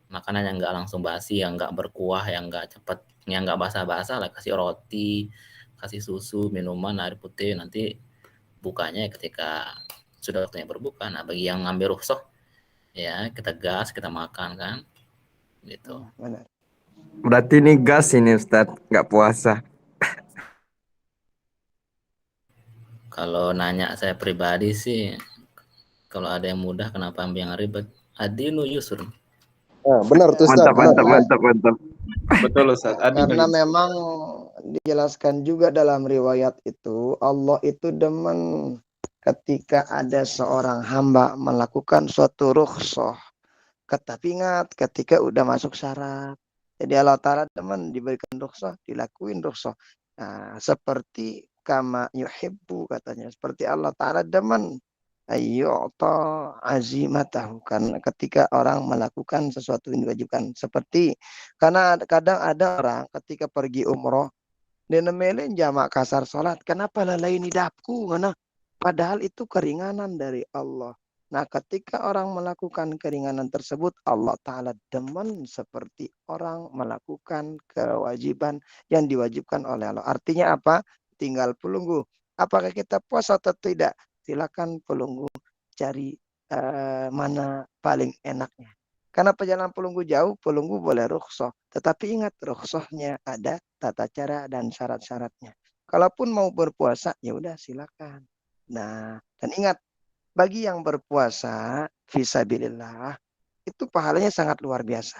Makanan yang nggak langsung basi, yang nggak berkuah, yang nggak cepat, yang nggak basah-basah lah, kasih roti, kasih susu, minuman, air putih, nanti bukanya ketika sudah waktunya berbuka. Nah bagi yang ngambil rukhsah ya kita gas, kita makan kan gitu. Berarti ini gas ini Ustadz, nggak puasa. Kalau nanya saya pribadi sih, kalau ada yang mudah kenapa ambil yang ribet? Adinu yusr. Benar tuh Ustaz. Mantap. Betul Ustaz. Karena memang dijelaskan juga dalam riwayat itu, Allah itu demen ketika ada seorang hamba melakukan suatu rukhsah. Tapi ingat ketika udah masuk syarat. Jadi Allah Ta'ala demen diberikan rukhsah, dilakuin rukhsah. Nah, seperti kama yuhibbu katanya. Seperti Allah Ta'ala demen ayyu'ta azimatahu, karena ketika orang melakukan sesuatu yang diwajibkan, seperti karena kadang ada orang ketika pergi umroh dia nemelin jamak kasar sholat, kenapa lalai nidapku mana, padahal itu keringanan dari Allah. Nah ketika orang melakukan keringanan tersebut, Allah Ta'ala demen seperti orang melakukan kewajiban yang diwajibkan oleh Allah. Artinya apa? Tinggal Pelunggu, apakah kita puasa atau tidak? Silakan Pelunggu cari mana paling enaknya. Karena perjalanan Pelunggu jauh, Pelunggu boleh rukhsah. Tetapi ingat, rukhsahnya ada tata cara dan syarat-syaratnya. Kalaupun mau berpuasa, ya udah silakan. Nah, dan ingat, bagi yang berpuasa, fisabilillah, itu pahalanya sangat luar biasa.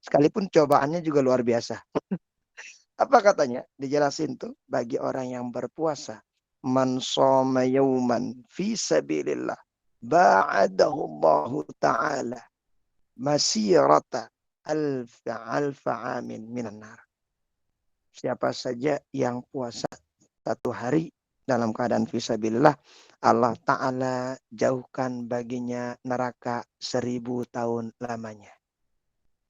Sekalipun cobaannya juga luar biasa. Apa katanya? Dijelasin tuh bagi orang yang berpuasa. Man shoma yawman fi sabilillah ba'adahu Allahu ta'ala masirata alfa amin minan nar. Siapa saja yang puasa 1 hari dalam keadaan fisabilillah, Allah Ta'ala jauhkan baginya neraka 1000 tahun lamanya.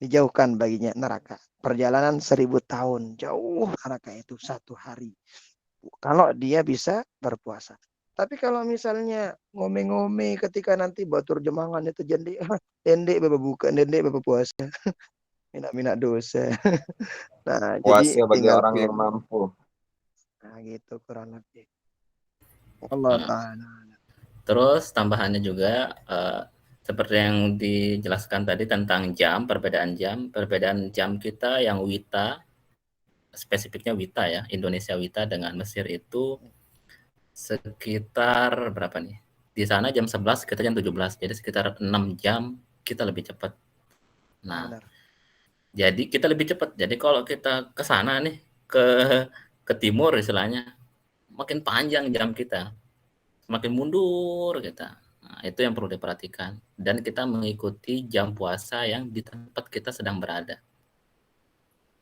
Dijauhkan baginya neraka. Perjalanan 1000 tahun. Jauh neraka itu 1 hari. Kalau dia bisa berpuasa. Tapi kalau misalnya ngome-ngome ketika nanti batur jemangan itu jendek, dendek bapak buka, dendek bapak puasa. Minat-minat dosa. Nah, Puasa jadi bagi tinggal orang yang pilih. mampu. Nah, gitu kurang lebih. Allah Ta'ala. Terus tambahannya juga seperti yang dijelaskan tadi tentang jam, perbedaan jam kita yang Wita, spesifiknya Wita ya, Indonesia Wita dengan Mesir itu sekitar berapa nih? Di sana jam 11, kita jam 17, jadi sekitar 6 jam kita lebih cepat. Nah, Benar. jadi kita lebih cepat. Jadi kalau kita ke sana nih, ke timur istilahnya, makin panjang jam kita, semakin mundur kita. Nah, itu yang perlu diperhatikan. Dan kita mengikuti jam puasa yang di tempat kita sedang berada.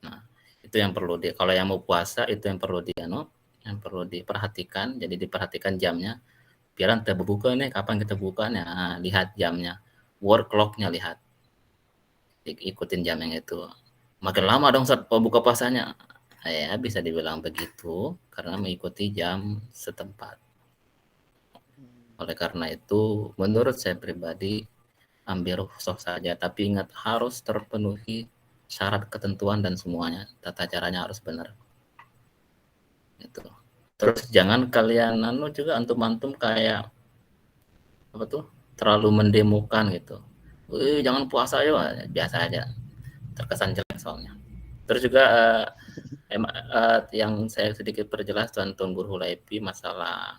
Nah, itu yang perlu kalau yang mau puasa itu yang perlu diperhatikan. Jadi diperhatikan jamnya. Biar nanti berbuka nih, kapan kita buka nih, nah, lihat jamnya. Work clock-nya lihat. Ikutin jam yang itu. Makin lama dong saat buka puasanya. Ya, bisa dibilang begitu karena mengikuti jam setempat. Oleh karena itu, menurut saya pribadi, ambil rukhsah saja. Tapi ingat, harus terpenuhi syarat ketentuan dan semuanya. Tata caranya harus benar. Itu. Terus jangan kalian juga antum-antum kayak apa tuh, terlalu mendemokan gitu. Jangan puasa yuk, biasa aja. Terkesan jelek soalnya. Terus juga yang saya sedikit perjelas Tuan Guru Hulaipi masalah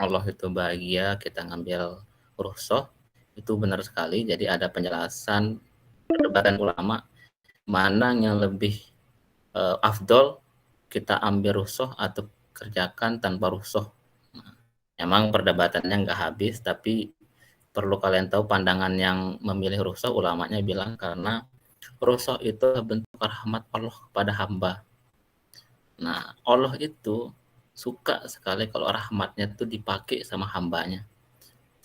Allah itu bahagia kita ngambil rukhsah, itu benar sekali. Jadi ada penjelasan perdebatan ulama mana yang lebih afdol, kita ambil rukhsah atau kerjakan tanpa rukhsah. Nah, emang perdebatannya nggak habis, tapi perlu kalian tahu pandangan yang memilih rukhsah, ulamanya bilang karena rukhsah itu bentuk rahmat Allah kepada hamba. Nah, Allah itu suka sekali kalau rahmatnya itu dipakai sama hambanya.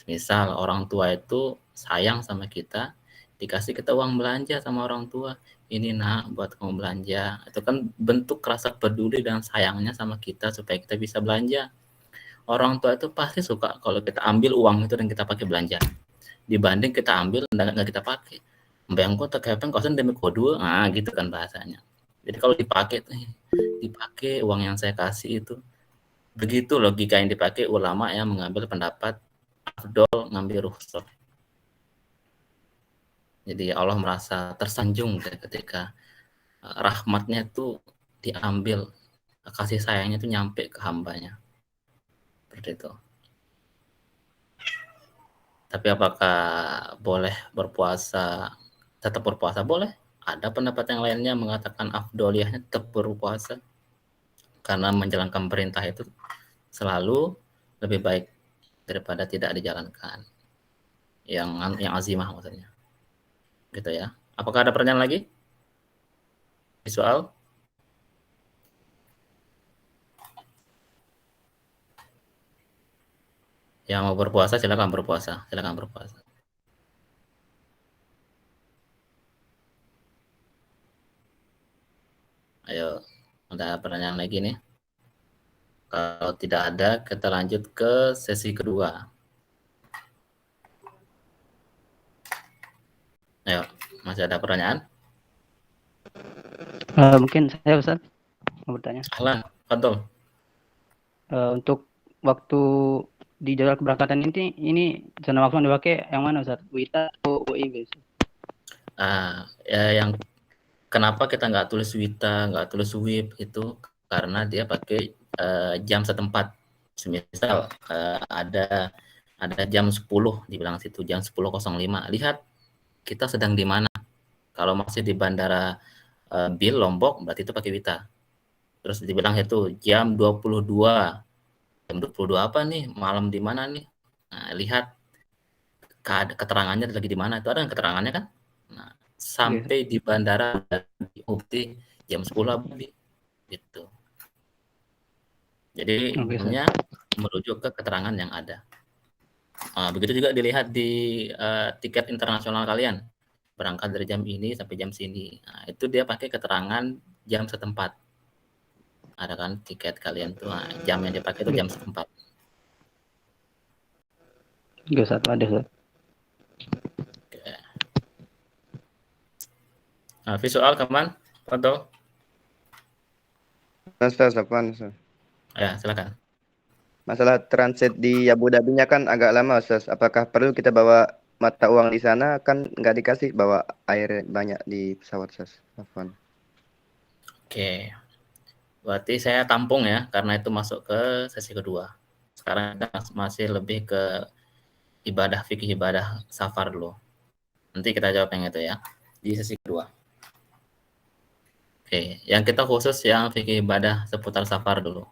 Misal orang tua itu sayang sama kita, dikasih kita uang belanja sama orang tua, ini nak buat kamu belanja. Itu kan bentuk rasa peduli dan sayangnya sama kita supaya kita bisa belanja. Orang tua itu pasti suka kalau kita ambil uang itu dan kita pakai belanja, dibanding kita ambil dan nggak kita pakai. Mbak kok terkepeng kosan demi kodua, nah gitu kan bahasanya. Jadi kalau dipakai uang yang saya kasih itu, begitu logika yang dipakai ulama yang mengambil pendapat afdol ngambil rukhsah. Jadi Allah merasa tersanjung ketika rahmatnya itu diambil, kasih sayangnya itu nyampe ke hambanya. Seperti itu. Tapi apakah boleh berpuasa, tetap berpuasa? Boleh. Ada pendapat yang lainnya mengatakan afdoliyahnya tetap berpuasa karena menjalankan perintah itu selalu lebih baik daripada tidak dijalankan. Yang azimah maksudnya. Gitu ya. Apakah ada pertanyaan lagi? Soal? Yang mau berpuasa silakan berpuasa. Silakan berpuasa. Ayo, ada pertanyaan lagi nih? Kalau tidak ada, kita lanjut ke sesi kedua. Ayo, masih ada pertanyaan? Mungkin saya Ustaz mau bertanya. Alan, Fadol. Untuk waktu di jadwal keberangkatan ini zona waktu yang dipakai yang mana Ustaz? WITA atau UI? Yang kenapa kita nggak tulis WITA, nggak tulis WIB itu karena dia pakai jam setempat. Misal ada Ada jam 10 dibilang situ, jam 10.05. Lihat kita sedang di mana. Kalau masih di bandara Bil Lombok berarti itu pakai Wita. Terus dibilang itu jam 22. Jam 22 apa nih? Malam di mana nih? Nah, lihat keterangannya lagi di mana. Itu ada keterangannya kan? Nah, sampai di bandara di Ubti jam 10 Abdi. Gitu. Jadi umumnya merujuk ke keterangan yang ada. Begitu juga dilihat di tiket internasional kalian. Berangkat dari jam ini sampai jam sini. Nah, itu dia pakai keterangan jam setempat. Ada kan tiket kalian tuh, jam yang dipakai itu jam setempat. Oke, satu ada, Ustaz. Nah, visual kapan? Foto? Ustaz, apaan, Ustaz? Ya, silakan. Masalah transit di Abu Dhabi-nya kan agak lama, Ustaz. Apakah perlu kita bawa mata uang di sana? Kan nggak dikasih bawa air banyak di pesawat, Ustaz. Apaan? Oke. Berarti saya tampung ya, karena itu masuk ke sesi kedua. Sekarang kita masih lebih ke ibadah fikih, ibadah safar dulu. Nanti kita jawab yang itu ya, di sesi kedua. Oke, yang kita khusus yang fikih ibadah seputar safar dulu.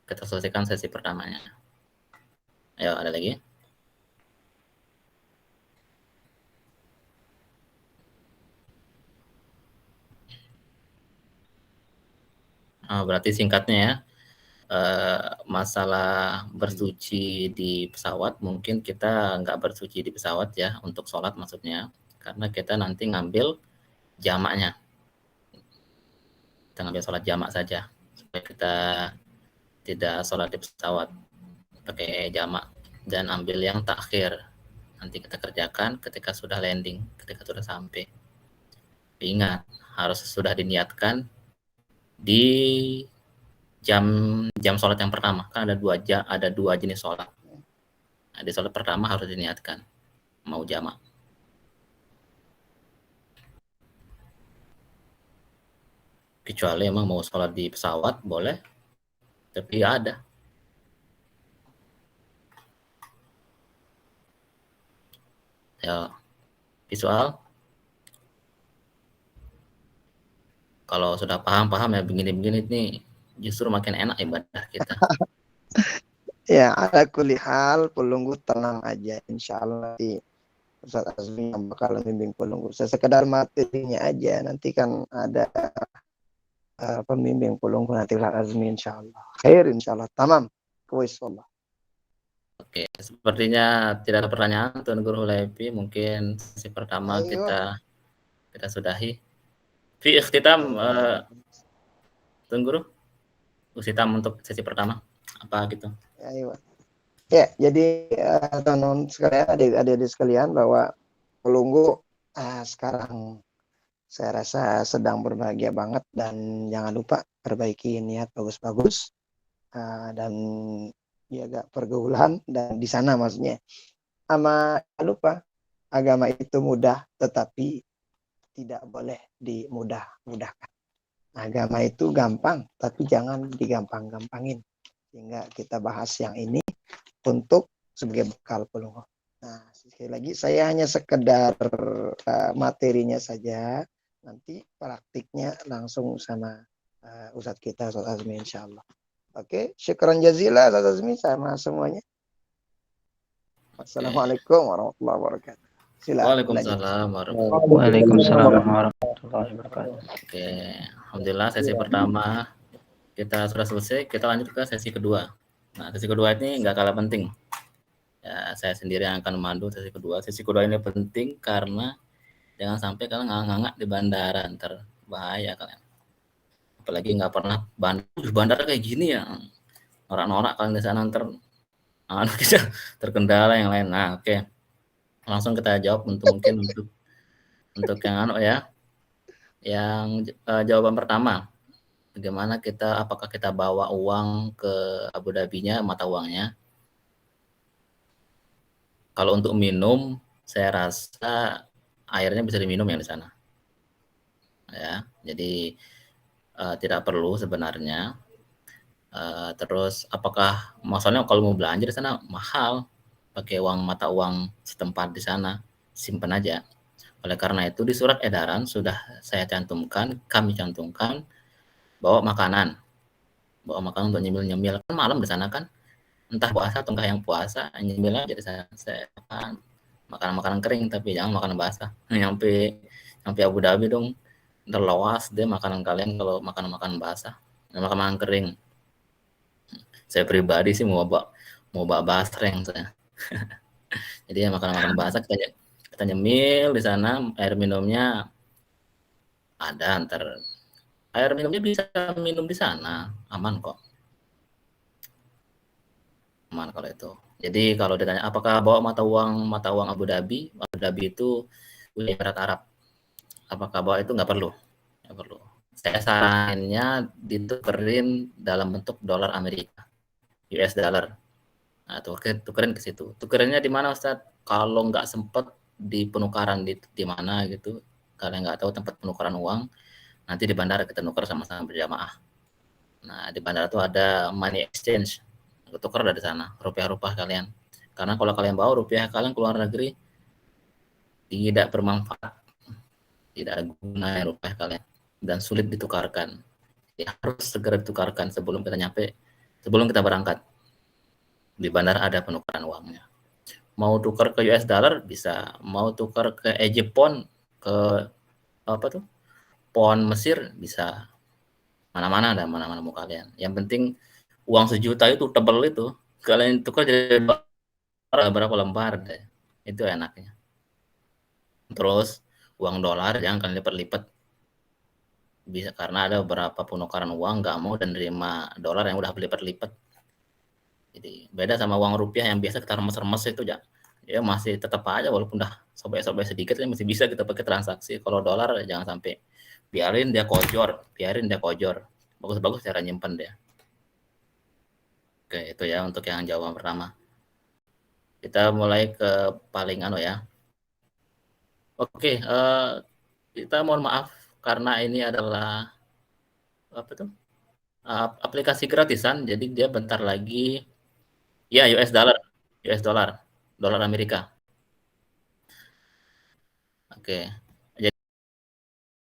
Kita selesaikan sesi pertamanya. Ayo, ada lagi? Berarti singkatnya ya, masalah bersuci di pesawat, mungkin kita nggak bersuci di pesawat ya, untuk sholat maksudnya, karena kita nanti ngambil jamaknya. Kita ngambil sholat jamak saja, supaya kita tidak sholat di pesawat pakai jamak, dan ambil yang takhir. Nanti kita kerjakan ketika sudah landing, ketika sudah sampai. Ingat, harus sudah diniatkan di jam sholat yang pertama. Kan ada dua jenis sholat. Nah, di sholat pertama harus diniatkan mau jamak. Kecuali emang mau sholat di pesawat boleh, tapi ada. Ya, visual. Kalau sudah paham ya begini-begini nih, justru makin enak ibadah kita. Ya, ala kulli hal, pelunggu tenang aja, insya Allah nanti Ustaz Azmi yang bakal membimbing pelunggu. Sekedar materinya aja, nanti kan ada pembimbing pelunggu nanti Ustaz Azmi insya Allah. Khair insya Allah, tamam. Kuwaisallah. Oke, sepertinya tidak ada pertanyaan Tuan Guru Hulaifi. Mungkin sesi pertama kita sudahi. Fi ikhtitam, Tuan Guru, ikhtitam untuk sesi pertama apa gitu? Ya, jadi teman-teman sekalian, adik-adik sekalian, bahwa pelunggu sekarang saya rasa sedang berbahagia banget, dan jangan lupa perbaiki niat bagus-bagus dan jaga pergaulan, dan di sana maksudnya sama lupa agama itu mudah tetapi tidak boleh dimudah-mudahkan. Agama itu gampang tapi jangan digampang-gampangin, sehingga kita bahas yang ini untuk sebagai bekal pelunggu. Nah, sekali lagi saya hanya sekedar materinya saja, nanti praktiknya langsung sama Ustadz kita, Ustadz Azmi insyaallah. Oke, syukran jazila Ustadz Azmi sama semuanya. Assalamualaikum warahmatullahi wabarakatuh. Waalaikumsalam warahmatullahi wabarakatuh. Oke, alhamdulillah sesi pertama kita sudah selesai. Kita lanjut ke sesi kedua. Nah, sesi kedua ini nggak kalah penting. Ya, saya sendiri yang akan memandu sesi kedua. Sesi kedua ini penting karena jangan sampai kalian ngangak di bandara, ntar bahaya kalian. Apalagi nggak pernah bandara kayak gini ya, norak-norak kalian di sana, ntar kita terkendala yang lain. Nah, oke. Langsung kita jawab untuk yang jawaban pertama. Bagaimana apakah kita bawa uang ke Abu Dhabi-nya, mata uangnya? Kalau untuk minum, saya rasa airnya bisa diminum yang di sana. Ya, jadi tidak perlu sebenarnya. Terus apakah masalahnya kalau mau belanja di sana mahal, pakai uang mata uang setempat di sana, simpan aja. Oleh karena itu di surat edaran sudah kami cantumkan bawa makanan untuk nyemil-nyemil, kan malam di sana kan, entah puasa atau enggak yang puasa, nyemil aja di sana. Saya makanan kering tapi jangan makanan basah. Nyampe Abu Dhabi dong, terlawas deh makanan kalian kalau makanan basah, makanan kering. Saya pribadi sih mau bawa basreng saya. Jadi ya makanan basah kita nyemil di sana, air minumnya ada, air minumnya bisa minum di sana, aman kok. Aman kalau itu. Jadi kalau ditanya apakah bawa mata uang Abu Dhabi itu Uni Emirat Arab. Apakah bawa itu? Nggak perlu. Saya sarannya ditukerin dalam bentuk dolar Amerika, US dollar. Nah, tukerin ke situ. Tukerannya di mana, Ustaz? Kalau nggak sempet di penukaran di mana gitu, kalian nggak tahu tempat penukaran uang, nanti di bandara kita nuker sama-sama berjamaah. Nah, di bandara tuh ada money exchange, tukar dari sana, rupiah-rupiah kalian. Karena kalau kalian bawa rupiah kalian keluar negeri, tidak bermanfaat, tidak ada guna rupiah kalian, dan sulit ditukarkan. Ya, harus segera ditukarkan sebelum kita berangkat. Di bandara ada penukaran uangnya. Mau tukar ke US dollar bisa, mau tukar ke Egypt pound, ke pound Mesir bisa. Mana-mana mau kalian. Yang penting uang 1 juta itu tebel itu, kalian tukar jadi berapa lembar deh. Itu enaknya. Terus uang dolar jangan kalian lipat-lipat. Bisa, karena ada beberapa penukaran uang nggak mau dan nerima dolar yang udah berlipat-lipat. Jadi beda sama uang rupiah yang biasa kita remes-remes itu ya masih tetap aja walaupun udah sobek-sobek sedikit masih bisa kita pakai transaksi. Kalau dolar jangan sampai, biarin dia kojor. Bagus-bagus cara nyimpen dia. Oke, itu ya untuk yang jawaban pertama. Kita mulai ke paling ya. Oke, kita mohon maaf karena ini adalah aplikasi gratisan, jadi dia bentar lagi ya US dollar Amerika. Oke,